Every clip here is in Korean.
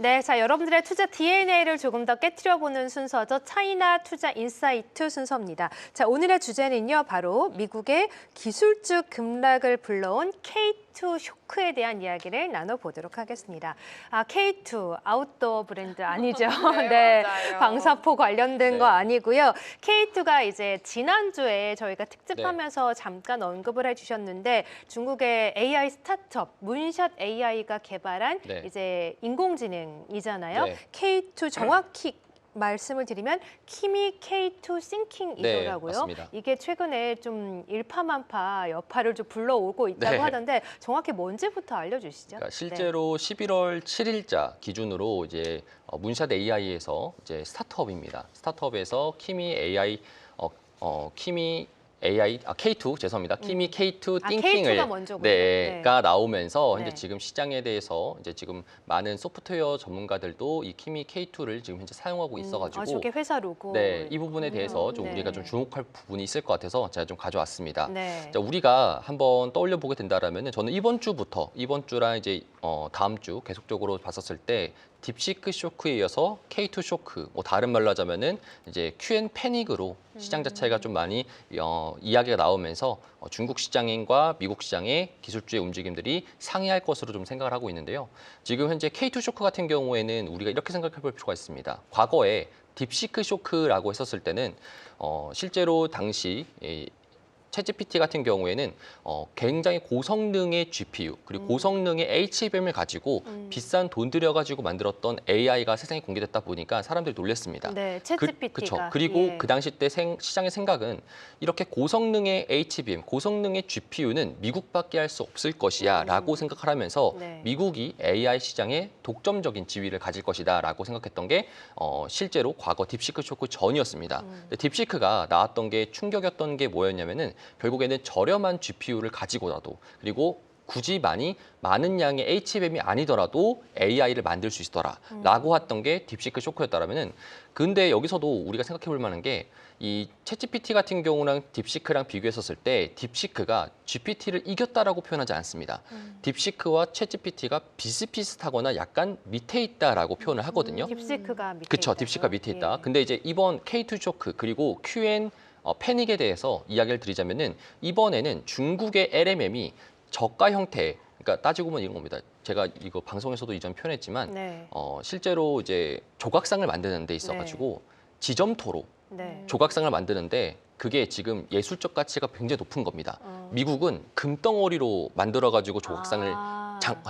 네, 자 여러분들의 투자 DNA를 조금 더 깨트려보는 순서죠. 차이나 투자 인사이트 순서입니다. 자 오늘의 주제는요, 바로 미국의 기술적 급락을 불러온 K2 쇼크에 대한 이야기를 나눠보도록 하겠습니다. K2 아웃도어 브랜드 아니죠? 네, 맞아요. 방사포 관련된 네. 거 아니고요. K2가 이제 지난주에 저희가 네. 특집하면서 잠깐 언급을 해주셨는데 중국의 AI 스타트업 문샷 AI가 개발한 네. 이제 인공지능이잖아요. 네. K2 정확히 말씀을 드리면 키미 K2 싱킹이더라고요. 네, 맞습니다. 이게 최근에 좀 일파만파 여파를 좀 불러오고 있다고 네. 하던데 정확히 뭔지부터 알려주시죠. 그러니까 실제로 11월 7일자 기준으로 이제 문샷 AI에서 이제 스타트업입니다. 스타트업에서 키미 AI K2 죄송합니다. 키미 K2 띵킹을 K2가 먼저군요. 가 나오면서 현재 네. 지금 시장에 대해서 이제 지금 많은 소프트웨어 전문가들도 이 키미 K2를 지금 현재 사용하고 있어가지고 저게 회사 로고. 네, 이 부분에 대해서 좀 네. 우리가 좀 주목할 부분이 있을 것 같아서 제가 좀 가져왔습니다. 네. 자, 우리가 한번 떠올려 보게 된다라면은 저는 이번 주랑 이제 다음 주 계속적으로 봤었을 때 딥시크 쇼크에 이어서 K2 쇼크, 다른 말로 하자면은 이제 QN 패닉으로 시장 자체가 좀 많이 이야기가 나오면서 중국 시장과 미국 시장의 기술주의 움직임들이 상이할 것으로 좀 생각을 하고 있는데요. 지금 현재 K2 쇼크 같은 경우에는 우리가 이렇게 생각해 볼 필요가 있습니다. 과거에 딥시크 쇼크라고 했었을 때는 실제로 당시 챗GPT 같은 경우에는 굉장히 고성능의 GPU 그리고 고성능의 HBM을 가지고 비싼 돈 들여가지고 만들었던 AI가 세상에 공개됐다 보니까 사람들이 놀랐습니다. 네, 챗GPT가. 그렇죠. 그리고 예. 그 당시 때 시장의 생각은 이렇게 고성능의 HBM, 고성능의 GPU는 미국밖에 할 수 없을 것이야 라고 생각을 하면서 네. 미국이 AI 시장에 독점적인 지위를 가질 것이다 라고 생각했던 게 실제로 과거 딥시크 쇼크 전이었습니다. 근데 딥시크가 나왔던 게 충격이었던 게 뭐였냐면은 결국에는 저렴한 GPU를 가지고라도 그리고 굳이 많은 양의 HBM이 아니더라도 AI를 만들 수 있더라라고 했던 게 딥시크 쇼크였다라면은 근데 여기서도 우리가 생각해 볼 만한 게 이 챗GPT 같은 경우랑 딥시크랑 비교했었을 때 딥시크가 GPT를 이겼다라고 표현하지 않습니다. 딥시크와 챗GPT가 비슷비슷하거나 약간 밑에 있다라고 표현을 하거든요. 딥시크가 밑에 그렇죠. 있다고요? 딥시크가 밑에 있다. 예. 근데 이제 이번 K2 쇼크 그리고 QN 패닉에 대해서 이야기를 드리자면은 이번에는 중국의 LMM이 저가 형태, 그러니까 따지고 보면 이런 겁니다. 제가 이거 방송에서도 이전 표현했지만 네. 실제로 이제 조각상을 만드는 데 있어가지고 지점토로 네. 조각상을 만드는데 그게 지금 예술적 가치가 굉장히 높은 겁니다. 미국은 금덩어리로 만들어가지고 조각상을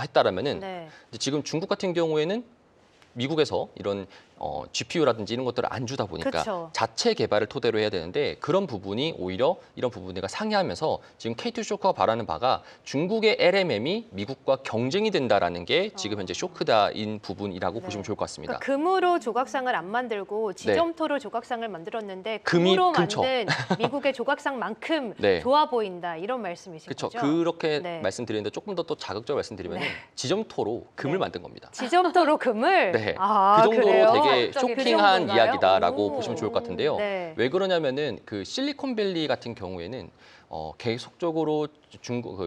했다라면은 네. 지금 중국 같은 경우에는 미국에서 이런 GPU라든지 이런 것들을 안 주다 보니까 그쵸. 자체 개발을 토대로 해야 되는데 그런 부분이 오히려 이런 부분들과 상이하면서 지금 K2 쇼크가 바라는 바가 중국의 LMM이 미국과 경쟁이 된다라는 게 지금 현재 쇼크다인 부분이라고 네. 보시면 좋을 것 같습니다. 그러니까 금으로 조각상을 안 만들고 지점토로 조각상을 만들었는데 금이 금으로 그쵸. 만든 미국의 조각상만큼 네. 좋아 보인다 이런 말씀이신 그렇죠. 거죠? 그렇게 네. 말씀드리는데 조금 더 또 자극적으로 말씀드리면 지점토로 금을 네. 만든 겁니다. 지점토로 금을? 네. 아, 그 정도로 그래요? 되게 갑자기 그 쇼킹한 정도인가요? 이야기다라고 오. 보시면 좋을 것 같은데요. 네. 왜 그러냐면은 그 실리콘밸리 같은 경우에는 계속적으로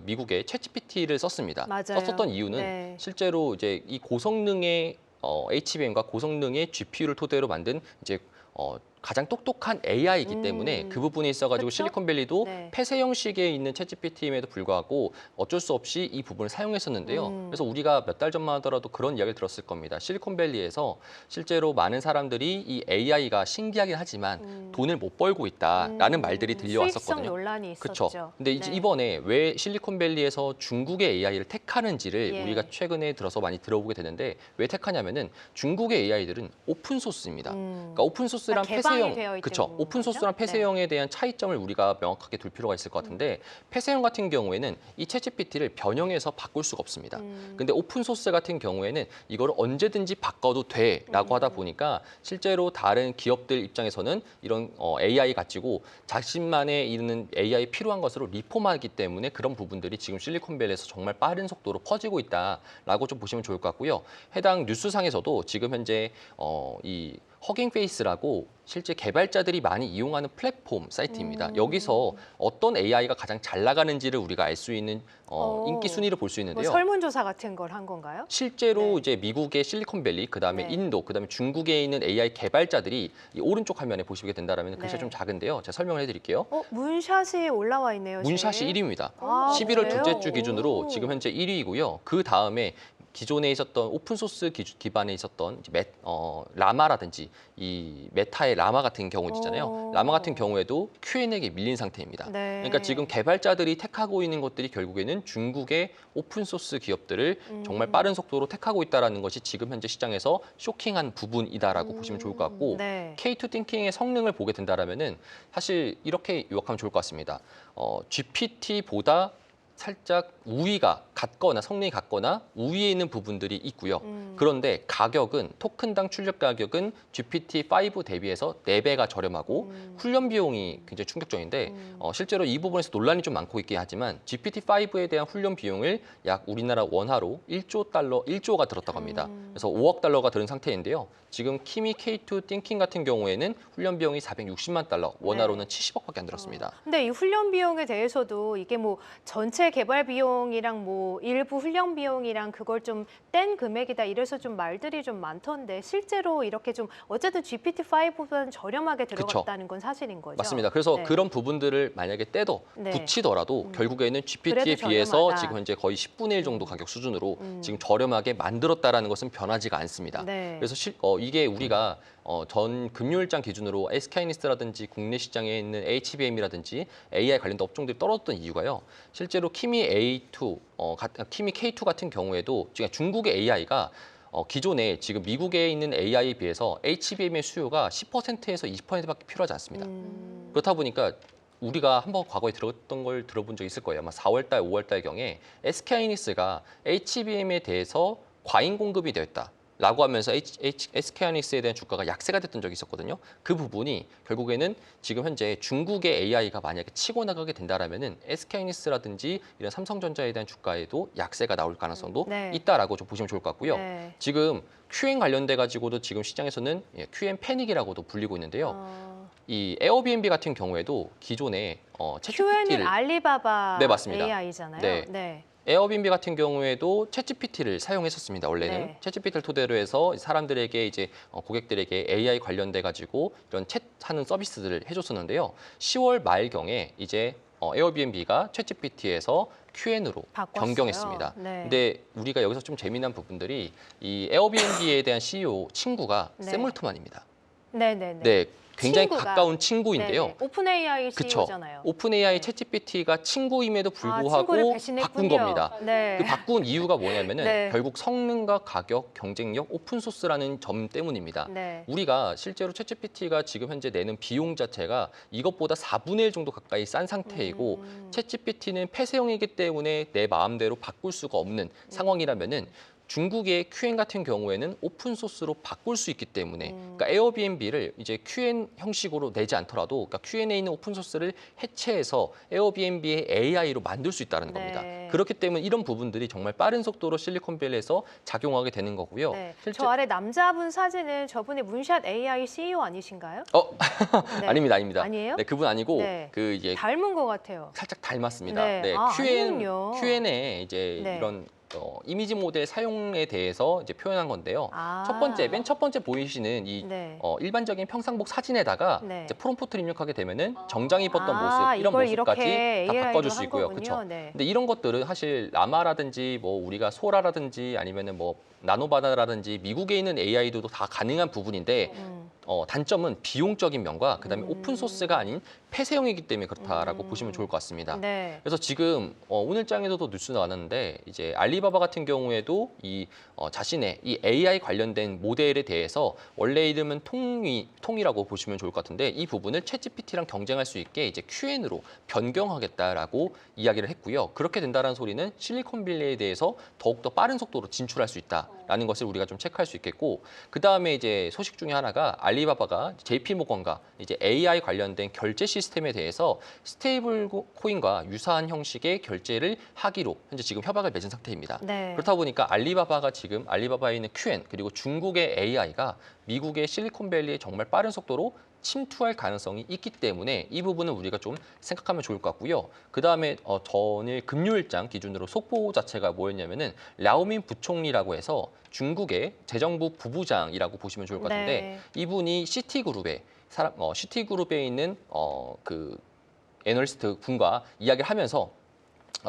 미국의 챗GPT를 썼습니다. 맞아요. 썼었던 이유는 네. 실제로 이제 이 고성능의 HBM과 고성능의 GPU를 토대로 만든 이제 가장 똑똑한 AI이기 때문에 그 부분에 있어가지고 그쵸? 실리콘밸리도 네. 폐쇄 형식에 있는 챗GPT임에도 불구하고 어쩔 수 없이 이 부분을 사용했었는데요. 그래서 우리가 몇 달 전만 하더라도 그런 이야기를 들었을 겁니다. 실리콘밸리에서 실제로 많은 사람들이 이 AI가 신기하긴 하지만 돈을 못 벌고 있다라는 말들이 수익성 들려왔었거든요. 논란이 있었죠. 그렇죠. 근데 이제 네. 이번에 왜 실리콘밸리에서 중국의 AI를 택하는지를 예. 우리가 최근에 들어서 많이 들어보게 되는데 왜 택하냐면은 중국의 AI들은 오픈 소스입니다. 그러니까 오픈 소스랑 그러니까 개방이 폐쇄형, 되어 있는 그렇죠. 거죠? 오픈 소스랑 폐쇄형에 대한 차이점을 우리가 명확하게 둘 필요가 있을 것 같은데 폐쇄형 같은 경우에는 이 챗GPT를 변형해서 바꿀 수가 없습니다. 근데 오픈 소스 같은 경우에는 이거를 언제든지 바꿔도 돼라고 하다 보니까 실제로 다른 기업들 입장에서는 이런 AI 가지고 자신만의 있는 AI 필요한 것으로 리폼하기 때문에 그런 부분들이 지금 실리콘밸리에서 정말 빠른 속도로 퍼지고 있다라고 좀 보시면 좋을 것 같고요. 해당 뉴스상에서도 지금 현재 이 허깅 페이스라고 실제 개발자들이 많이 이용하는 플랫폼 사이트입니다. 음. 여기서 어떤 AI가 가장 잘 나가는지를 우리가 알 수 있는 오. 인기 순위를 볼 수 뭐 있는데요. 설문조사 같은 걸 한 건가요? 실제로 네. 이제 미국의 실리콘밸리, 그다음에 네. 인도, 그다음에 중국에 있는 AI 개발자들이 이 오른쪽 화면에 보시게 된다면 글씨가 네. 좀 작은데요. 제가 설명을 해드릴게요. 문샷이 올라와 있네요. 문샷이 제일. 1위입니다. 아, 11월 그래요? 둘째 주 기준으로 오. 지금 현재 1위이고요. 그 다음에 기존에 있었던 오픈소스 기반에 있었던 이제 라마라든지 이 메타의 라마 같은 경우 있잖아요. 오. 라마 같은 경우에도 Q&A에 밀린 상태입니다. 네. 그러니까 지금 개발자들이 택하고 있는 것들이 결국에는 중국의 오픈소스 기업들을 정말 빠른 속도로 택하고 있다는 것이 지금 현재 시장에서 쇼킹한 부분이다라고 보시면 좋을 것 같고 네. K2 띵킹의 성능을 보게 된다면은 사실 이렇게 요약하면 좋을 것 같습니다. GPT보다 살짝 우위가 같거나 성능이 같거나 우위에 있는 부분들이 있고요. 그런데 가격은 토큰당 출력 가격은 GPT-5 대비해서 4배가 저렴하고 훈련 비용이 굉장히 충격적인데 실제로 이 부분에서 논란이 좀 많고 있긴 하지만 GPT-5에 대한 훈련 비용을 약 우리나라 원화로 1조가 들었다고 합니다. 그래서 5억 달러가 들은 상태인데요. 지금 키미 K2 띵킹 같은 경우에는 훈련 비용이 460만 달러, 원화로는 70억밖에 안 들었습니다. 근데 이 훈련 비용에 대해서도 이게 뭐 전체 개발 비용이랑 뭐 일부 훈련 비용이랑 그걸 좀 뗀 금액이다 이래서 좀 말들이 좀 많던데 실제로 이렇게 좀 어쨌든 GPT-5보다는 저렴하게 들어갔다는 건 사실인 거죠? 맞습니다. 그래서 네. 그런 부분들을 만약에 떼도 네. 붙이더라도 결국에는 GPT에 그래도 비해서 저렴하다. 지금 현재 거의 10분의 1 정도 가격 수준으로 지금 저렴하게 만들었다라는 것은 변하지가 않습니다. 네. 그래서 이게 우리가 전 금요일장 기준으로 SK하이닉스라든지 국내 시장에 있는 HBM이라든지 AI 관련된 업종들이 떨어졌던 이유가요. 실제로 키미 A2, 키미 K2 같은 경우에도 지금 중국의 AI가 기존에 지금 미국에 있는 AI에 비해서 HBM의 수요가 10%에서 20%밖에 필요하지 않습니다. 그렇다 보니까 우리가 한번 과거에 들었던 걸 들어본 적 있을 거예요. 아마 4월 달, 5월 달 경에 SK하이닉스가 HBM에 대해서 과잉 공급이 되었다. 라고 하면서 SK하이닉스에 대한 주가가 약세가 됐던 적이 있었거든요. 그 부분이 결국에는 지금 현재 중국의 AI가 만약에 치고 나가게 된다라면은 SK하이닉스라든지 이런 삼성전자에 대한 주가에도 약세가 나올 가능성도 네. 있다라고 좀 보시면 좋을 것 같고요. 네. 지금 QN 관련돼 가지고도 지금 시장에서는 QN 패닉이라고도 불리고 있는데요. 이 에어비앤비 같은 경우에도 기존에 QN은 챗GPT를 알리바바 네, 맞습니다. AI잖아요. 네. 네. 에어비앤비 같은 경우에도 챗GPT를 사용했었습니다. 원래는 네. 챗GPT를 토대로 해서 사람들에게 이제 고객들에게 AI 관련돼 가지고 이런 챗하는 서비스들을 해줬었는데요. 10월 말 경에 이제 에어비앤비가 챗GPT에서 QN으로 바꿨어요. 변경했습니다. 네. 근데 우리가 여기서 좀 재미난 부분들이 이 에어비앤비에 대한 CEO 친구가 네. 샘 올트만입니다. 네네네. 네, 굉장히 친구가. 가까운 친구인데요. 네네. 오픈 AI 그쵸. CEO잖아요. 오픈 AI 네. 챗GPT가 친구임에도 친구를 불구하고 배신했군요. 바꾼 겁니다. 네. 그 바꾼 이유가 뭐냐면은 네. 결국 성능과 가격, 경쟁력, 오픈소스라는 점 때문입니다. 네. 우리가 실제로 챗GPT가 지금 현재 내는 비용 자체가 이것보다 4분의 1 정도 가까이 싼 상태이고 챗GPT는 폐쇄형이기 때문에 내 마음대로 바꿀 수가 없는 상황이라면은 중국의 QN 같은 경우에는 오픈 소스로 바꿀 수 있기 때문에 그러니까 에어비앤비를 이제 QN 형식으로 내지 않더라도 그러니까 QN에 있는 오픈 소스를 해체해서 에어비앤비의 AI로 만들 수 있다는 네. 겁니다. 그렇기 때문에 이런 부분들이 정말 빠른 속도로 실리콘밸리에서 작용하게 되는 거고요. 네. 실제 저 아래 남자분 사진은 저분이 문샷 AI CEO 아니신가요? 네. 아닙니다, 아닙니다. 아니에요? 네, 그분 아니고 네. 그 이제 닮은 것 같아요. 살짝 닮았습니다. 네. 네, 아, 아니군요. QN에 이제 네. 이런 이미지 모델 사용에 대해서 이제 표현한 건데요. 아. 맨 첫 번째 보이시는 이 네. 일반적인 평상복 사진에다가 네. 이제 프롬프트를 입력하게 되면은 정장 입었던 아, 모습 이런 이걸 모습까지 이렇게 다 AI로 바꿔줄 수 한 있고요. 거군요. 그렇죠. 네. 근데 이런 것들은 사실 라마라든지 뭐 우리가 소라라든지 아니면은 뭐 나노바나라든지 미국에 있는 AI도 다 가능한 부분인데 단점은 비용적인 면과 그다음에 오픈 소스가 아닌 폐쇄형이기 때문에 그렇다라고 보시면 좋을 것 같습니다. 네. 그래서 지금 오늘 장에서도 뉴스 나왔는데 이제 알리바바 같은 경우에도 이 자신의 이 AI 관련된 모델에 대해서 원래 이름은 통이라고 보시면 좋을 것 같은데 이 부분을 챗GPT랑 경쟁할 수 있게 이제 QN으로 변경하겠다라고 이야기를 했고요. 그렇게 된다는 소리는 실리콘밸리에 대해서 더욱더 빠른 속도로 진출할 수 있다라는 있다라는 것을 우리가 좀 체크할 수 있겠고, 그 다음에 이제 소식 중에 하나가 알리바바가 JP모건과 이제 AI 관련된 결제 시스템에 대해서 스테이블 코인과 유사한 형식의 결제를 하기로 현재 지금 협약을 맺은 상태입니다. 네. 그렇다 보니까 알리바바가 지금 알리바바에 있는 QN 그리고 중국의 AI가 미국의 실리콘밸리에 정말 빠른 속도로 침투할 가능성이 있기 때문에 이 부분은 우리가 좀 생각하면 좋을 것 같고요. 그다음에 전일 금요일장 기준으로 속보 자체가 뭐였냐면은 랴오민 부총리라고 해서 중국의 재정부 부부장이라고 보시면 좋을 것 같은데 네. 이분이 시티그룹에 있는 그 애널리스트 분과 이야기를 하면서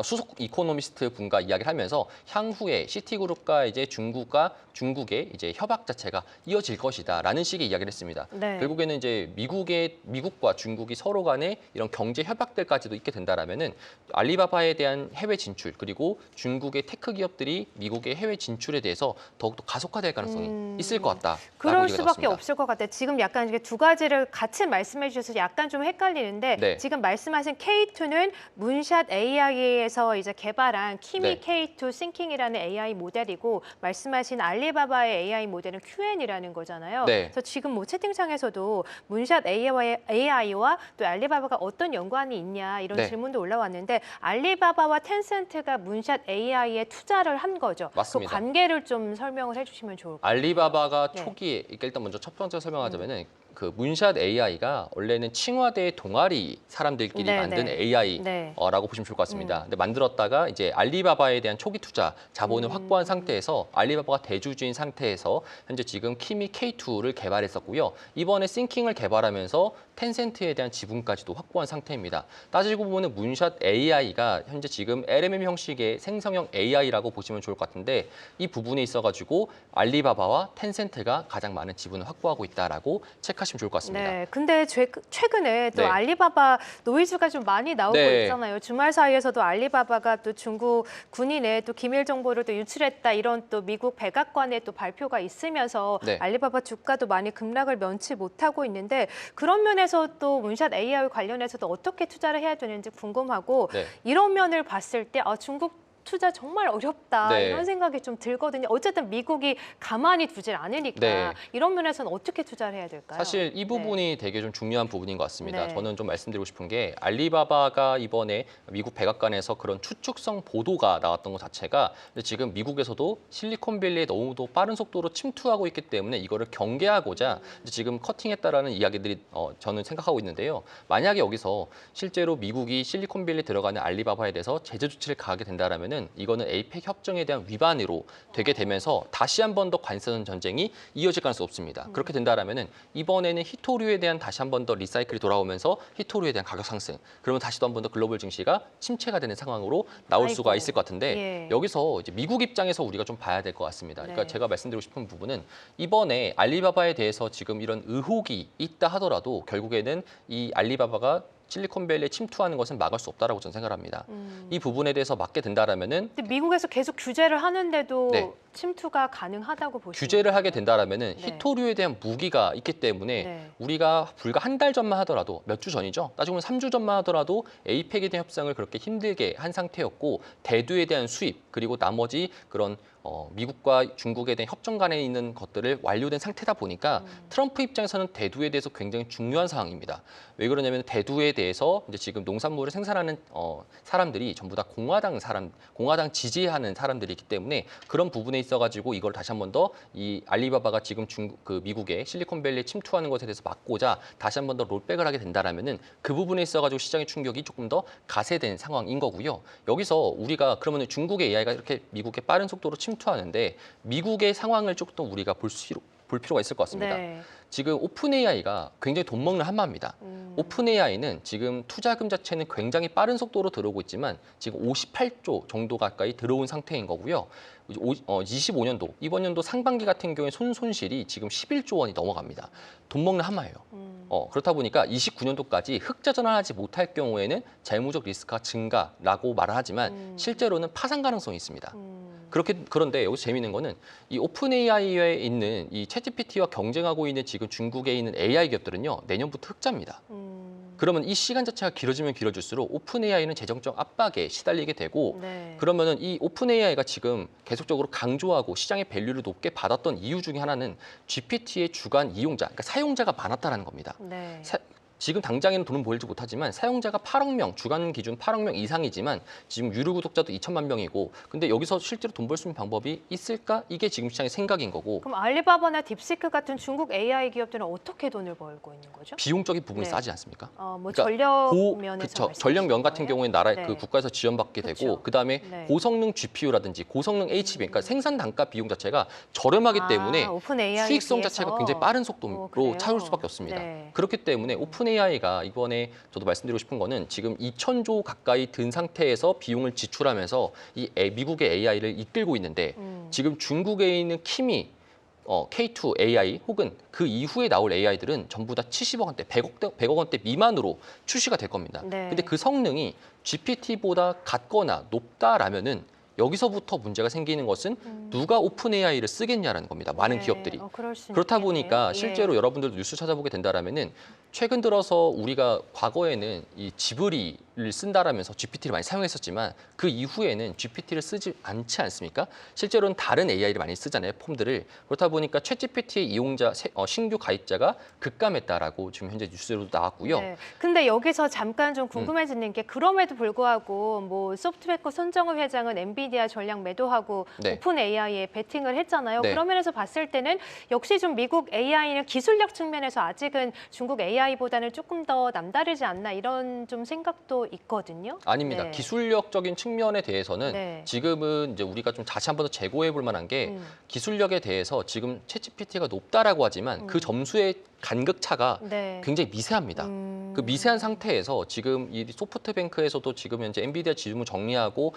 수석 이코노미스트 분과 이야기를 하면서 향후에 시티그룹과 이제 중국의 이제 협약 자체가 이어질 것이다라는 식의 이야기를 했습니다. 네. 결국에는 이제 미국과 중국이 서로 간에 이런 경제 협약들까지도 있게 된다라면은 알리바바에 대한 해외 진출 그리고 중국의 테크 기업들이 미국의 해외 진출에 대해서 더욱더 가속화될 가능성이 있을 것 같다. 그럴 수밖에 없을 것 같아요. 지금 약간 이게 두 가지를 같이 말씀해 주셔서 약간 좀 헷갈리는데 네. 지금 말씀하신 K2는 문샷 AI에서 이제 개발한 키미 네. K2 싱킹이라는 AI 모델이고 말씀하신 알리바바의 AI 모델은 QN이라는 거잖아요. 네. 그래서 지금 뭐 채팅창에서도 문샷 AI와 또 알리바바가 어떤 연관이 있냐 이런 네. 질문도 올라왔는데 알리바바와 텐센트가 문샷 AI에 투자를 한 거죠. 맞습니다. 그 관계를 좀 설명을 해주시면 좋을 것 같아요. 알리바바가 네. 초기에 일단 먼저 첫 번째 설명하자면은 그 문샷 AI가 원래는 칭화대 동아리 사람들끼리 네, 만든 네. AI라고 네. 보시면 좋을 것 같습니다. 근데 만들었다가 이제 알리바바에 대한 초기 투자 자본을 확보한 상태에서 알리바바가 대주주인 상태에서 현재 지금 키미 K2를 개발했었고요. 이번에 싱킹을 개발하면서 텐센트에 대한 지분까지도 확보한 상태입니다. 따지고 보면 문샷 AI가 현재 지금 LMM 형식의 생성형 AI라고 보시면 좋을 것 같은데 이 부분에 있어가지고 알리바바와 텐센트가 가장 많은 지분을 확보하고 있다라고 체크하시면 좋을 것 같습니다. 네, 근데 최근에 또 네. 알리바바 노이즈가 좀 많이 나오고 네. 있잖아요. 주말 사이에서도 알리바바가 또 중국 군인의 또 기밀 정보를 또 유출했다 이런 또 미국 백악관의 또 발표가 있으면서 네. 알리바바 주가도 많이 급락을 면치 못하고 있는데 그런 면에서 또 문샷 AI 관련해서도 어떻게 투자를 해야 되는지 궁금하고 네. 이런 면을 봤을 때 중국 투자 정말 어렵다 네. 이런 생각이 좀 들거든요. 어쨌든 미국이 가만히 두질 않으니까 네. 이런 면에서는 어떻게 투자를 해야 될까요? 사실 이 부분이 되게 좀 중요한 부분인 것 같습니다. 네. 저는 좀 말씀드리고 싶은 게 알리바바가 이번에 미국 백악관에서 그런 추측성 보도가 나왔던 것 자체가 지금 미국에서도 실리콘밸리에 너무도 빠른 속도로 침투하고 있기 때문에 이거를 경계하고자 지금 커팅했다라는 이야기들이 저는 생각하고 있는데요. 만약에 여기서 실제로 미국이 실리콘밸리에 들어가는 알리바바에 대해서 제재 조치를 가하게 된다라면 이거는 에이펙 협정에 대한 위반으로 되게 되면서 다시 한 번 더 관세선 전쟁이 이어질 가능성이 없습니다. 그렇게 된다라면은 이번에는 히토류에 대한 다시 한 번 더 리사이클이 돌아오면서 히토류에 대한 가격 상승, 그러면 다시 또 한 번 더 글로벌 증시가 침체가 되는 상황으로 나올 아이고. 수가 있을 것 같은데 예. 여기서 이제 미국 입장에서 우리가 좀 봐야 될 것 같습니다. 그러니까 네. 제가 말씀드리고 싶은 부분은 이번에 알리바바에 대해서 지금 이런 의혹이 있다 하더라도 결국에는 이 알리바바가 실리콘밸리에 침투하는 것은 막을 수 없다라고 저는 생각합니다. 이 부분에 대해서 막게 된다라면은 근데 미국에서 계속 규제를 하는데도 네. 침투가 가능하다고 보시나요? 규제를 하게 된다라면은 네. 히토류에 대한 무기가 있기 때문에 네. 우리가 불과 한 달 전만 하더라도 몇 주 전이죠. 따지고 보면 3주 전만 하더라도 에이펙에 대한 협상을 그렇게 힘들게 한 상태였고 대두에 대한 수입 그리고 나머지 그런 미국과 중국에 대한 협정 간에 있는 것들을 완료된 상태다 보니까 트럼프 입장에서는 대두에 대해서 굉장히 중요한 상황입니다. 왜 그러냐면 대두에 대해서 이제 지금 농산물을 생산하는 사람들이 전부 다 공화당 지지하는 사람들이기 때문에 그런 부분에 있어가지고 이걸 다시 한 번 더 이 알리바바가 지금 미국의 실리콘밸리에 침투하는 것에 대해서 막고자 다시 한 번 더 롤백을 하게 된다라면은 그 부분에 있어가지고 시장의 충격이 조금 더 가세된 상황인 거고요. 여기서 우리가 그러면 중국의 AI가 이렇게 미국에 빠른 속도로 침투하는데 미국의 상황을 조금 더 우리가 볼 필요가 있을 것 같습니다. 네. 지금 오픈 AI가 굉장히 돈 먹는 한마입니다. 오픈 AI는 지금 투자금 자체는 굉장히 빠른 속도로 들어오고 있지만 지금 58조 정도 가까이 들어온 상태인 거고요. 25년도, 이번 연도 상반기 같은 경우에 손실이 지금 11조 원이 넘어갑니다. 돈 먹는 한마예요. 그렇다 보니까 29년도까지 흑자 전환하지 못할 경우에는 재무적 리스크가 증가라고 말을 하지만 실제로는 파산 가능성이 있습니다. 그런데 여기서 재미있는 거는 이 오픈 AI에 있는 이 챗GPT와 경쟁하고 있는 지금 중국에 있는 AI 기업들은요 내년부터 흑자입니다. 그러면 이 시간 자체가 길어지면 길어질수록 오픈 AI는 재정적 압박에 시달리게 되고 네. 그러면은 이 오픈 AI가 지금 계속적으로 강조하고 시장의 밸류를 높게 받았던 이유 중에 하나는 GPT의 주간 이용자, 그러니까 사용자가 많았다라는 겁니다. 네. 지금 당장에는 돈은 보이지 못하지만 사용자가 8억 명, 주간 기준 8억 명 이상이지만 지금 유료 구독자도 2천만 명이고 근데 여기서 실제로 돈 벌 수 있는 방법이 있을까? 이게 지금 시장의 생각인 거고 그럼 알리바바나 딥시크 같은 중국 AI 기업들은 어떻게 돈을 벌고 있는 거죠? 비용적인 부분이 네. 싸지 않습니까? 뭐 그러니까 전력 면에서 그쵸. 말씀하시는 전력면 같은 거예요? 경우에 나라 네. 그 국가에서 지원받게 그쵸. 되고 그다음에 네. 고성능 GPU라든지 고성능 HBM 그러니까 생산 단가 비용 자체가 저렴하기 때문에 오픈 AI 수익성 비해서. 자체가 굉장히 빠른 속도로 그래요? 차올 수밖에 없습니다. 네. 그렇기 때문에 오픈 AI가 이번에 저도 말씀드리고 싶은 거는 지금 2,000조 가까이 든 상태에서 비용을 지출하면서 이 미국의 AI를 이끌고 있는데 지금 중국에 있는 키미 K2 AI 혹은 그 이후에 나올 AI들은 전부 다 70억 원대, 100억 원대 미만으로 출시가 될 겁니다. 네. 근데 그 성능이 GPT보다 같거나 높다라면은 여기서부터 문제가 생기는 것은 누가 오픈 AI를 쓰겠냐라는 겁니다. 많은 네. 기업들이. 그럴 수 그렇다 있겠네요. 보니까 예. 실제로 여러분들도 뉴스 찾아보게 된다라면은 최근 들어서 우리가 과거에는 이 지브리를 쓴다라면서 GPT를 많이 사용했었지만 그 이후에는 GPT를 쓰지 않지 않습니까? 실제로는 다른 AI를 많이 쓰잖아요, 폼들을. 그렇다 보니까 챗GPT의 이용자 신규 가입자가 급감했다라고 지금 현재 뉴스로도 나왔고요. 네. 근데 여기서 잠깐 좀 궁금해지는 게 그럼에도 불구하고 뭐 소프트뱅크 손정우 회장은 엔비디아 전략 매도하고 네. 오픈 AI에 베팅을 했잖아요. 네. 그런 면에서 봤을 때는 역시 좀 미국 AI는 기술력 측면에서 아직은 중국 AI보다는 조금 더 남다르지 않나 이런 좀 생각도 있거든요. 아닙니다. 네. 기술력적인 측면에 대해서는 네. 지금은 이제 우리가 좀 다시 한 번 더 재고해 볼 만한 게 음. 기술력에 대해서 지금 챗GPT가 높다라고 하지만 그 점수의 간극 차가 네. 굉장히 미세합니다. 그 미세한 상태에서 지금 이 소프트뱅크에서도 지금 현재 엔비디아 지분을 정리하고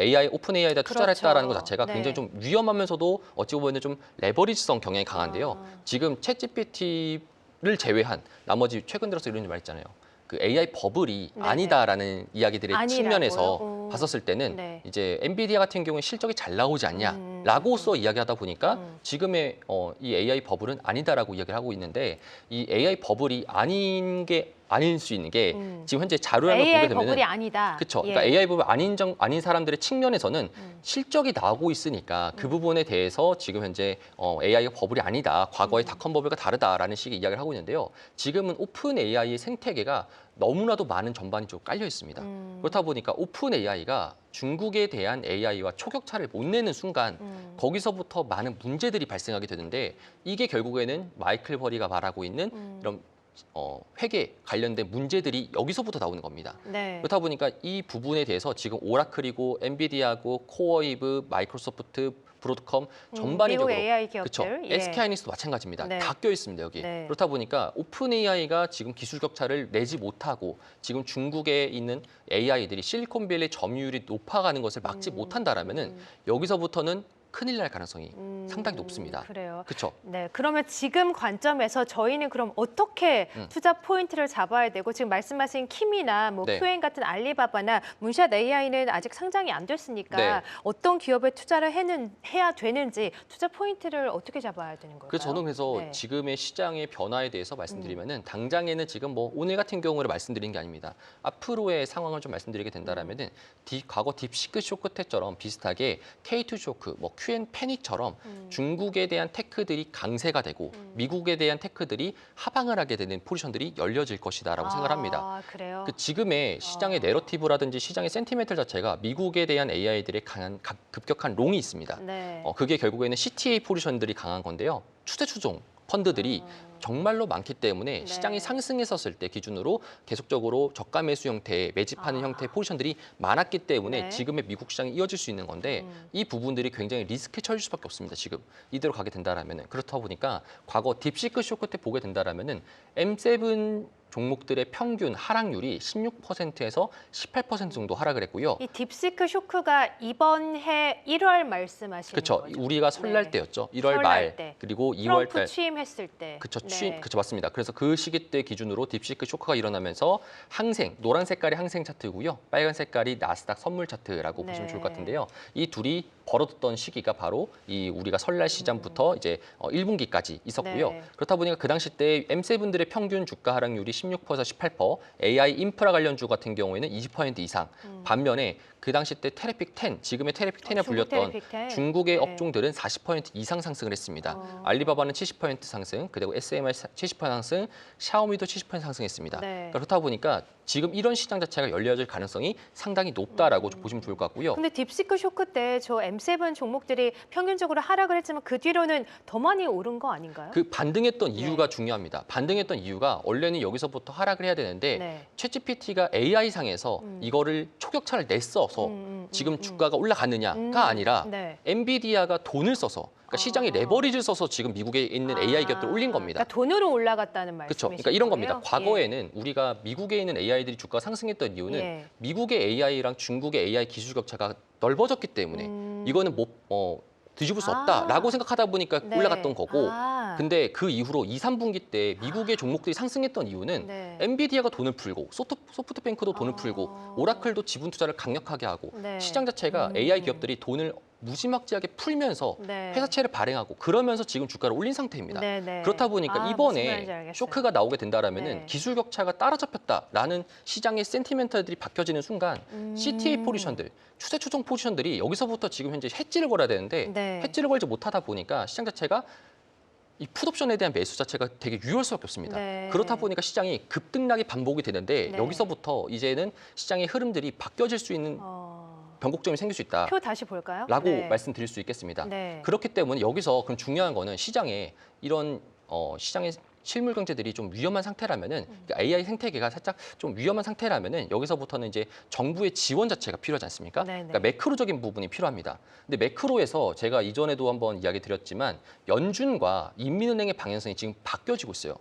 AI 오픈 AI에다 투자를 그렇죠. 했다라는 것 자체가 네. 굉장히 좀 위험하면서도 어찌 보면 좀 레버리지성 경향이 강한데요. 지금 챗GPT를 제외한 나머지 최근 들어서 이런 말 있잖아요. 그 AI 버블이 네. 아니다라는 이야기들의 아니라고요? 측면에서 봤었을 때는 네. 이제 엔비디아 같은 경우에 실적이 잘 나오지 않냐라고서 이야기하다 보니까 지금의 이 AI 버블은 아니다라고 이야기를 하고 있는데 이 AI 버블이 아닐 수 있는 게 지금 현재 자료를 AI 보게 되면 버블이 아니다. 그렇죠. 예. 그러니까 AI 버블 아닌 사람들의 측면에서는 실적이 나오고 있으니까 그 부분에 대해서 지금 현재 AI가 버블이 아니다. 과거의 닷컴 버블과 다르다라는 식의 이야기를 하고 있는데요. 지금은 오픈 AI의 생태계가 너무나도 많은 전반이 좀 깔려 있습니다. 그렇다 보니까 오픈 AI가 중국에 대한 AI와 초격차를 못 내는 순간 거기서부터 많은 문제들이 발생하게 되는데 이게 결국에는 마이클 버리가 말하고 있는 이런 회계 관련된 문제들이 여기서부터 나오는 겁니다. 네. 그렇다 보니까 이 부분에 대해서 지금 오라클이고 엔비디아고 코어웨이브, 마이크로소프트, 브로드컴 전반적으로 미국 AI 기업들. 그렇죠. 예. SK 하이닉스도 마찬가지입니다. 네. 다 껴 있습니다 여기. 네. 그렇다 보니까 오픈 AI가 지금 기술 격차를 내지 못하고 지금 중국에 있는 AI들이 실리콘밸리 점유율이 높아가는 것을 막지 못한다라면은 여기서부터는 큰일 날 가능성이 상당히 높습니다. 그래요. 그렇죠. 네, 그러면 지금 관점에서 저희는 그럼 어떻게 투자 포인트를 잡아야 되고 지금 말씀하신 키미나 뭐 네. QN 같은 알리바바나 문샷 AI는 아직 상장이 안 됐으니까 네. 어떤 기업에 투자를 해야 되는지 투자 포인트를 어떻게 잡아야 되는 걸까요? 그래서 저는 그래서 네. 지금의 시장의 변화에 대해서 말씀드리면은 당장에는 지금 뭐 오늘 같은 경우를 말씀드린 게 아닙니다. 앞으로의 상황을 좀 말씀드리게 된다라면은 과거 딥시크 쇼크 때처럼 비슷하게 K2 쇼크, 뭐 QN 패닉처럼 중국에 대한 테크들이 강세가 되고 미국에 대한 테크들이 하방을 하게 되는 포지션들이 열려질 것이다라고 생각을 합니다. 그래요. 그 지금의 시장의 내러티브라든지 시장의 센티멘털 자체가 미국에 대한 AI들의 급격한 롱이 있습니다. 네. 그게 결국에는 CTA 포지션들이 강한 건데요. 추세추종 펀드들이 정말로 많기 때문에 네. 시장이 상승했었을 때 기준으로 계속적으로 저가 매수 형태의 매집하는 형태의 포지션들이 많았기 때문에 네. 지금의 지금의 미국 시장이 이어질 수 있는 건데 이 부분들이 굉장히 리스크에 처질 수밖에 없습니다. 지금 이대로 가게 된다라면은 그렇다 보니까 과거 딥시크 쇼크 때 보게 된다라면은 M7 종목들의 평균 하락률이 16%에서 18% 정도 하락을 했고요. 이 딥시크 쇼크가 이번 해 1월 말씀하시는 그렇죠. 거죠? 우리가 설날 네. 때였죠. 1월 설날 말 때. 그리고 2월 트럼프 달. 취임했을 때. 그쵸, 네. 그쵸, 맞습니다. 그래서 그 시기 때 기준으로 딥시크 쇼크가 일어나면서 노란 색깔이 항생 차트고요. 빨간 색깔이 나스닥 선물 차트라고 네. 보시면 좋을 것 같은데요. 이 둘이 벌어졌던 시기가 바로 이 우리가 설날 시장부터 이제 1분기까지 있었고요. 네. 그렇다 보니까 그 당시 때 M7들의 평균 주가 하락률이 16%에서 18%, AI 인프라 관련주 같은 경우에는 20% 이상. 반면에 그 당시 때 테레픽 10, 지금의 테레픽 10에 불렸던 테레픽 10. 중국의 네. 업종들은 40% 이상 상승을 했습니다. 알리바바는 70% 상승, 그리고 SMI 70% 상승, 샤오미도 70% 상승했습니다. 네. 그렇다 보니까 지금 이런 시장 자체가 열려질 가능성이 상당히 높다라고 보시면 좋을 것 같고요. 근데 딥시크 쇼크 때 저 M7 종목들이 평균적으로 하락을 했지만 그 뒤로는 더 많이 오른 거 아닌가요? 그 반등했던 이유가 네. 중요합니다. 반등했던 이유가 원래는 여기서부터 하락을 해야 되는데 네. 챗GPT가 AI상에서 이거를 초격차를 냈어서 지금 주가가 올라갔느냐가 아니라 네. 엔비디아가 돈을 써서 그러니까 시장에 레버리지를 써서 지금 미국에 있는 AI 기업들 올린 겁니다. 그러니까 돈으로 올라갔다는 말씀이시죠? 그렇죠. 그러니까 이런 겁니다. 과거에는 우리가 미국에 있는 AI들이 주가가 상승했던 이유는 예. 미국의 AI랑 중국의 AI 기술 격차가 넓어졌기 때문에 이거는 뒤집을 수 없다라고 생각하다 보니까 네. 올라갔던 거고 근데 근데 그 이후로 2, 3분기 때 미국의 종목들이 상승했던 이유는 네. 엔비디아가 돈을 풀고 소프트뱅크도 돈을 풀고 오라클도 지분 투자를 강력하게 하고 네. 시장 자체가 AI 기업들이 돈을 무지막지하게 풀면서 네. 회사채를 발행하고 그러면서 지금 주가를 올린 상태입니다. 네, 네. 그렇다 보니까 무슨 이번에 말인지 알겠어요. 쇼크가 나오게 된다라면은 네. 기술 격차가 따라잡혔다라는 시장의 센티멘탈들이 바뀌어지는 순간 CTA 포지션들, 추세 추종 포지션들이 여기서부터 지금 현재 해지를 걸어야 되는데 네. 해지를 걸지 못하다 보니까 시장 자체가 이 풋옵션에 대한 매수 자체가 되게 유효할 수밖에 없습니다. 네. 그렇다 보니까 시장이 급등락이 반복이 되는데 네. 여기서부터 이제는 시장의 흐름들이 바뀌어질 수 있는 변곡점이 생길 수 있다. 표 다시 볼까요? 라고 네. 말씀드릴 수 있겠습니다. 네. 그렇기 때문에 여기서 그럼 중요한 거는 시장에 이런 시장의 실물 경제들이 좀 위험한 상태라면은 그러니까 AI 생태계가 살짝 좀 위험한 상태라면은 여기서부터는 이제 정부의 지원 자체가 필요하지 않습니까? 네네. 그러니까 매크로적인 부분이 필요합니다. 근데 매크로에서 제가 이전에도 한번 이야기 드렸지만 연준과 인민은행의 방향성이 지금 바뀌어지고 있어요.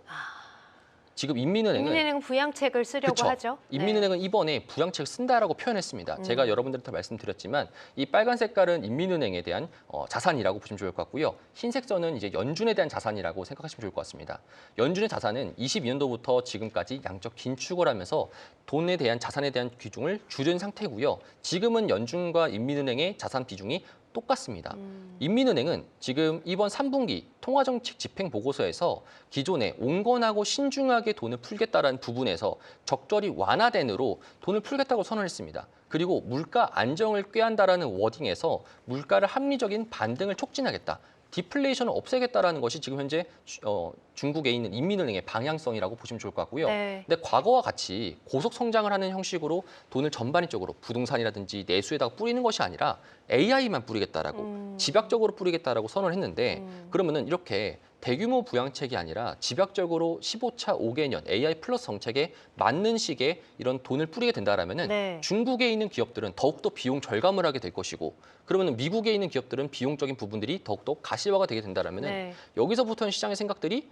지금 인민은행은 인민은행은 부양책을 쓰려고 그쵸. 하죠. 인민은행은 이번에 부양책을 쓴다라고 표현했습니다. 제가 여러분들한테 말씀드렸지만 이 빨간 색깔은 인민은행에 대한 자산이라고 보시면 좋을 것 같고요. 흰색 선은 이제 연준에 대한 자산이라고 생각하시면 좋을 것 같습니다. 연준의 자산은 22년도부터 지금까지 양적 긴축을 하면서 돈에 대한 자산에 대한 비중을 줄인 상태고요. 지금은 연준과 인민은행의 자산 비중이 똑같습니다. 인민은행은 지금 이번 3분기 통화정책 집행 보고서에서 기존에 온건하고 신중하게 돈을 풀겠다라는 부분에서 적절히 완화된으로 돈을 풀겠다고 선언했습니다. 그리고 물가 안정을 꾀한다라는 워딩에서 물가를 합리적인 반등을 촉진하겠다. 디플레이션을 없애겠다라는 것이 지금 현재 중국에 있는 인민은행의 방향성이라고 보시면 좋을 것 같고요. 네. 근데 과거와 같이 고속 성장을 하는 형식으로 돈을 전반적으로 부동산이라든지 내수에다가 뿌리는 것이 아니라 AI만 뿌리겠다라고 집약적으로 뿌리겠다라고 선언을 했는데 그러면은 이렇게 대규모 부양책이 아니라 집약적으로 15차 5개년 AI 플러스 정책에 맞는 식의 이런 돈을 뿌리게 된다라면은 네. 중국에 있는 기업들은 더욱더 비용 절감을 하게 될 것이고 그러면은 미국에 있는 기업들은 비용적인 부분들이 더욱더 가시화가 되게 된다라면은 네. 여기서부터는 시장의 생각들이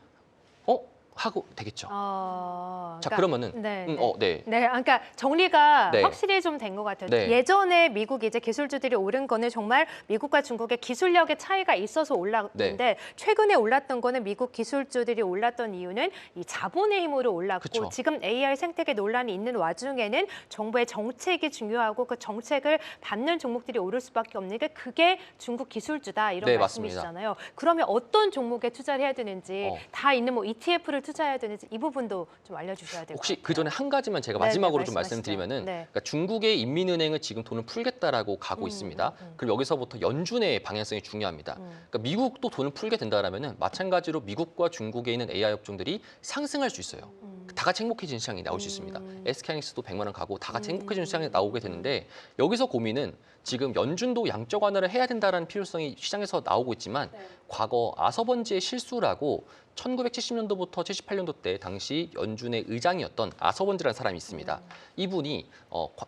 하고 되겠죠. 자, 그러니까, 그러면은 네. 네. 네, 그러니까 정리가 네. 확실히 좀 된 것 같아요. 네. 예전에 미국 이제 기술주들이 오른 거는 정말 미국과 중국의 기술력의 차이가 있어서 올랐는데 네. 최근에 올랐던 거는 미국 기술주들이 올랐던 이유는 이 자본의 힘으로 올랐고 그쵸. 지금 AI 생태계 논란이 있는 와중에는 정부의 정책이 중요하고 그 정책을 받는 종목들이 오를 수밖에 없는 게 그게 중국 기술주다 이런 네, 말씀이시잖아요. 그러면 어떤 종목에 투자를 해야 되는지 다 있는 뭐 ETF를 투자해야 되는지 이 부분도 좀 알려주셔야 될 것 같아요. 혹시 그 전에 한 가지만 제가 네, 마지막으로 네, 좀 말씀하시죠. 말씀드리면은 네. 그러니까 중국의 인민은행은 지금 돈을 풀겠다라고 가고 있습니다. 그럼 여기서부터 연준의 방향성이 중요합니다. 그러니까 미국도 돈을 풀게 된다라면은 마찬가지로 미국과 중국에 있는 AI 업종들이 상승할 수 있어요. 다 같이 행복해지는 시장이 나올 수 있습니다. SK하이닉스도 100만 원 가고 다 같이 행복해지는 시장이 나오게 되는데 여기서 고민은 지금 연준도 양적 완화를 해야 된다는 필요성이 시장에서 나오고 있지만 과거 아서번지의 실수라고 1970년도부터 78년도 때 당시 연준의 의장이었던 아서번지라는 사람이 있습니다. 이분이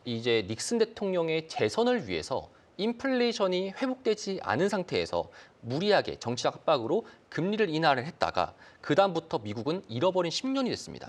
이제 닉슨 대통령의 재선을 위해서 인플레이션이 회복되지 않은 상태에서 무리하게 정치적 압박으로 금리를 인하를 했다가 그다음부터 미국은 잃어버린 10년이 됐습니다.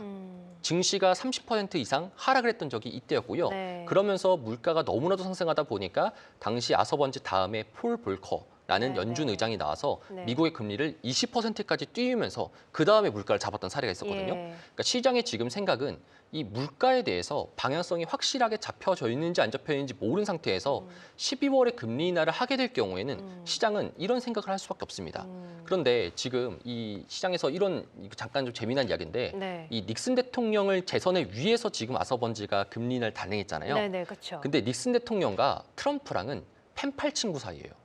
증시가 30% 이상 하락을 했던 적이 이때였고요. 네. 그러면서 물가가 너무나도 상승하다 보니까 당시 아서번지 다음에 폴 볼커 라는 연준 의장이 나와서 네. 미국의 금리를 20%까지 띄우면서 그 다음에 물가를 잡았던 사례가 있었거든요. 예. 그러니까 시장의 지금 생각은 이 물가에 대해서 방향성이 확실하게 잡혀져 있는지 안 잡혀 있는지 모르는 상태에서 12월에 금리 인하를 하게 될 경우에는 시장은 이런 생각을 할 수밖에 없습니다. 그런데 지금 이 시장에서 이런 잠깐 좀 재미난 이야기인데 네. 이 닉슨 대통령을 재선에 위해서 지금 아서번지가 금리 인하를 단행했잖아요. 네네, 그렇죠. 근데 닉슨 대통령과 트럼프랑은 펜팔 친구 사이예요.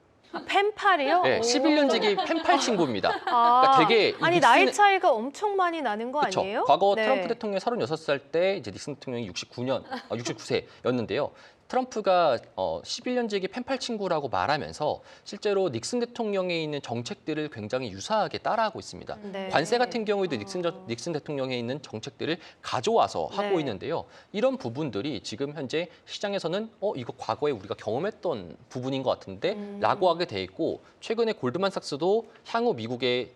펜팔이요? 네, 오. 11년 지기 펜팔 친구입니다. 아, 그러니까 되게 이 아니 닉슨- 나이 차이가 엄청 많이 나는 거 그쵸. 아니에요? 과거 네. 트럼프 대통령이 36살 때 이제 닉슨 대통령이 69세였는데요. 트럼프가 11년지기 펜팔 친구라고 말하면서 실제로 닉슨 대통령에 있는 정책들을 굉장히 유사하게 따라하고 있습니다. 네. 관세 같은 경우에도 닉슨 대통령에 있는 정책들을 가져와서 하고 네. 있는데요. 이런 부분들이 지금 현재 시장에서는 이거 과거에 우리가 경험했던 부분인 것 같은데 라고 하게 돼 있고 최근에 골드만삭스도 향후 미국의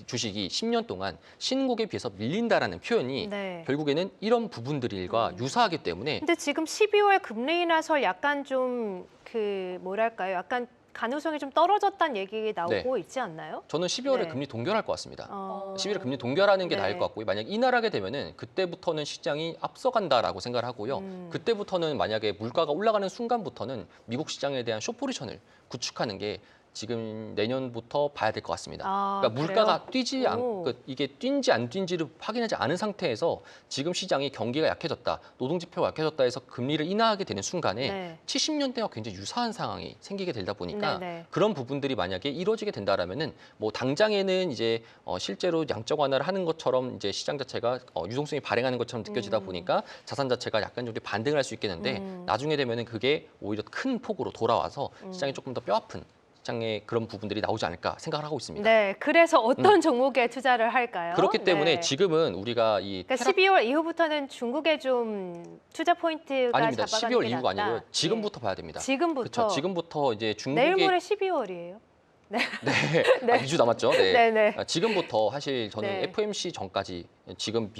주식이 10년 동안 신국에 비해서 밀린다라는 표현이 네. 결국에는 이런 부분들과 유사하기 때문에 근데 지금 12월 금리 인하설 약간 좀 그 뭐랄까요? 약간 가능성이 좀 떨어졌다는 얘기 나오고 있지 않나요? 저는 12월에 네. 금리 동결할 것 같습니다. 어. 11월에 금리 동결하는 게 네. 나을 것 같고요. 만약 인하하게 되면은 그때부터는 시장이 앞서간다라고 생각을 하고요. 그때부터는 만약에 물가가 올라가는 순간부터는 미국 시장에 대한 숏포지션을 구축하는 게 지금 내년부터 봐야 될 것 같습니다. 아, 그러니까 물가가 그래요? 뛰지 오. 이게 뛴지 안 뛴지를 확인하지 않은 상태에서 지금 시장이 경기가 약해졌다, 노동 지표가 약해졌다 해서 금리를 인하하게 되는 순간에 네. 70년대와 굉장히 유사한 상황이 생기게 되다 보니까 네네. 그런 부분들이 만약에 이루어지게 된다라면은 뭐 당장에는 이제 실제로 양적 완화를 하는 것처럼 이제 시장 자체가 유동성이 발행하는 것처럼 느껴지다 보니까 자산 자체가 약간 정도 반등을 할 수 있겠는데 나중에 되면은 그게 오히려 큰 폭으로 돌아와서 시장이 조금 더 뼈아픈 시장의 그런 부분들이 나오지 않을까 생각을 하고 있습니다. 네, 그래서 어떤 종목에 투자를 할까요? 그렇기 때문에 네. 지금은 우리가 이 그러니까 12월 이후부터는 중국에 좀 투자 포인트가 아닙니다. 잡아가는 12월 게 이후가 낫다. 아니고요. 지금부터 봐야 됩니다. 지금부터. 그렇죠. 지금부터 이제 내일 중국의 모레 12월이에요. 네, 네. 2주 남았죠. 네. 네네. 지금부터 사실 저는 네. FOMC 전까지 지금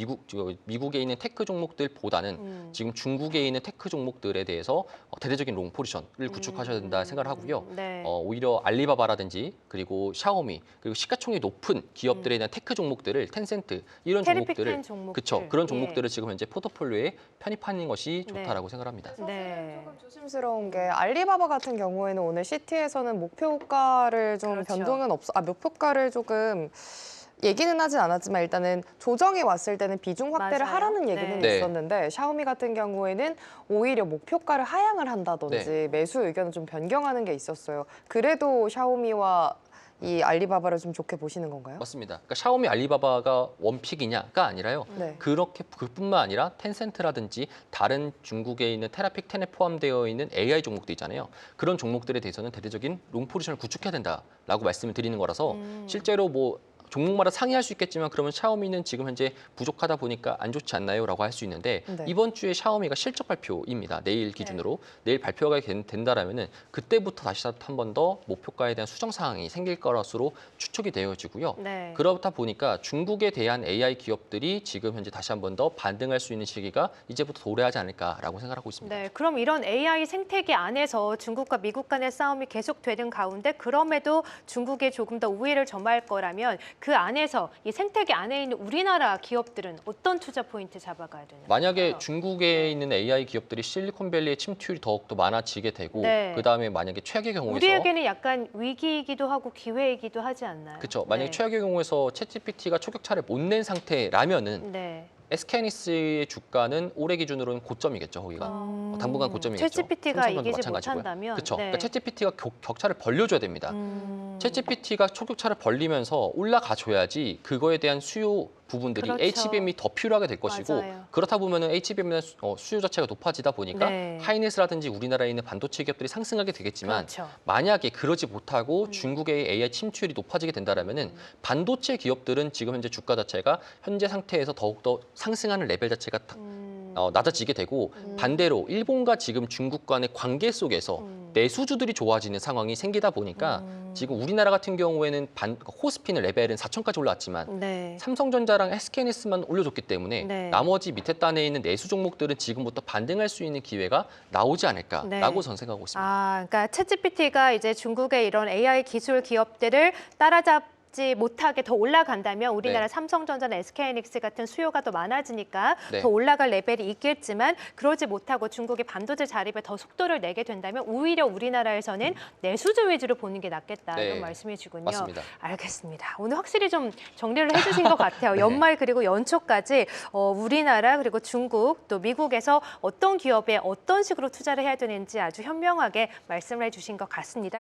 미국에 있는 테크 종목들보다는 지금 중국에 있는 테크 종목들에 대해서 대대적인 롱 포지션을 구축하셔야 된다 생각을 하고요. 네. 오히려 알리바바라든지 그리고 샤오미 그리고 시가총액이 높은 기업들에 대한 테크 종목들을 텐센트 이런 테리픽한 종목들을 종목들. 그렇죠. 그런 예. 종목들을 지금 현재 포트폴리오에 편입하는 것이 네. 좋다라고 생각합니다. 네. 조금 조심스러운 게 알리바바 같은 경우에는 오늘 시티에서는 목표가를 좀 그렇죠. 변동은 목표가를 조금 얘기는 하진 않았지만 일단은 조정이 왔을 때는 비중 확대를 맞아요. 하라는 얘기는 네. 있었는데 샤오미 같은 경우에는 오히려 목표가를 하향을 한다든지 네. 매수 의견을 좀 변경하는 게 있었어요. 그래도 샤오미와 이 알리바바를 좀 좋게 보시는 건가요? 맞습니다. 그러니까 샤오미 알리바바가 원픽이냐가 아니라요. 네. 그렇게 그뿐만 아니라 텐센트라든지 다른 중국에 있는 테라픽 10에 포함되어 있는 AI 종목도 있잖아요. 그런 종목들에 대해서는 대대적인 롱 포지션을 구축해야 된다라고 말씀을 드리는 거라서 실제로 뭐 종목마다 상이할 수 있겠지만 그러면 샤오미는 지금 현재 부족하다 보니까 안 좋지 않나요?라고 할 수 있는데 네. 이번 주에 샤오미가 실적 발표입니다. 내일 기준으로 내일 발표가 된다라면은 그때부터 다시 한 번 더 목표가에 대한 수정 사항이 생길 것으로 추측이 되어지고요. 네. 그렇다 보니까 중국에 대한 AI 기업들이 지금 현재 다시 한 번 더 반등할 수 있는 시기가 이제부터 도래하지 않을까라고 생각하고 있습니다. 네, 그럼 이런 AI 생태계 안에서 중국과 미국 간의 싸움이 계속되는 가운데 그럼에도 중국에 조금 더 우위를 점할 거라면 그 안에서 이 생태계 안에 있는 우리나라 기업들은 어떤 투자 포인트 잡아가야 되나요? 만약에 중국에 있는 AI 기업들이 실리콘밸리의 침투율이 더욱더 많아지게 되고 네. 그다음에 만약에 최악의 경우에서 우리에게는 약간 위기이기도 하고 기회이기도 하지 않나요? 그렇죠. 만약에 네. 최악의 경우에서 챗GPT가 초격차를 못 낸 상태라면은 네. SK하이닉스의 주가는 올해 기준으로는 고점이겠죠. 거기가 당분간 고점이겠죠. 챗GPT가 삼성전도 이기지 마찬가지고요. 못한다면 그렇죠. 네. 그러니까 챗GPT가 격차를 벌려줘야 됩니다. 챗GPT가 초격차를 벌리면서 올라가줘야지 그거에 대한 수요 부분들이 그렇죠. HBM이 더 필요하게 될 것이고 맞아요. 그렇다 보면은 HBM의 수요 자체가 높아지다 보니까 네. 하이닉스라든지 우리나라에 있는 반도체 기업들이 상승하게 되겠지만 그렇죠. 만약에 그러지 못하고 중국의 AI 침투율이 높아지게 된다라면은 반도체 기업들은 지금 현재 주가 자체가 현재 상태에서 더욱더 상승하는 레벨 자체가 낮아지게 되고 반대로 일본과 지금 중국 간의 관계 속에서 내수주들이 좋아지는 상황이 생기다 보니까 지금 우리나라 같은 경우에는 코스피는 레벨은 4천까지 올라왔지만 네. 삼성전자랑 SK하이닉스만 올려줬기 때문에 네. 나머지 밑에 단에 있는 내수 종목들은 지금부터 반등할 수 있는 기회가 나오지 않을까라고 네. 저는 생각하고 있습니다. 아, 그러니까 챗GPT가 이제 중국의 이런 AI 기술 기업들을 따라잡지 못하게 더 올라간다면 우리나라 네. 삼성전자나 SK하이닉스 같은 수요가 더 많아지니까 네. 더 올라갈 레벨이 있겠지만 그러지 못하고 중국이 반도체 자립에 더 속도를 내게 된다면 오히려 우리나라에서는 내수주 위주로 보는 게 낫겠다 네. 이런 말씀이시군요. 맞습니다. 알겠습니다. 오늘 확실히 좀 정리를 해주신 것 같아요. 연말 그리고 연초까지 우리나라 그리고 중국 또 미국에서 어떤 기업에 어떤 식으로 투자를 해야 되는지 아주 현명하게 말씀을 해주신 것 같습니다.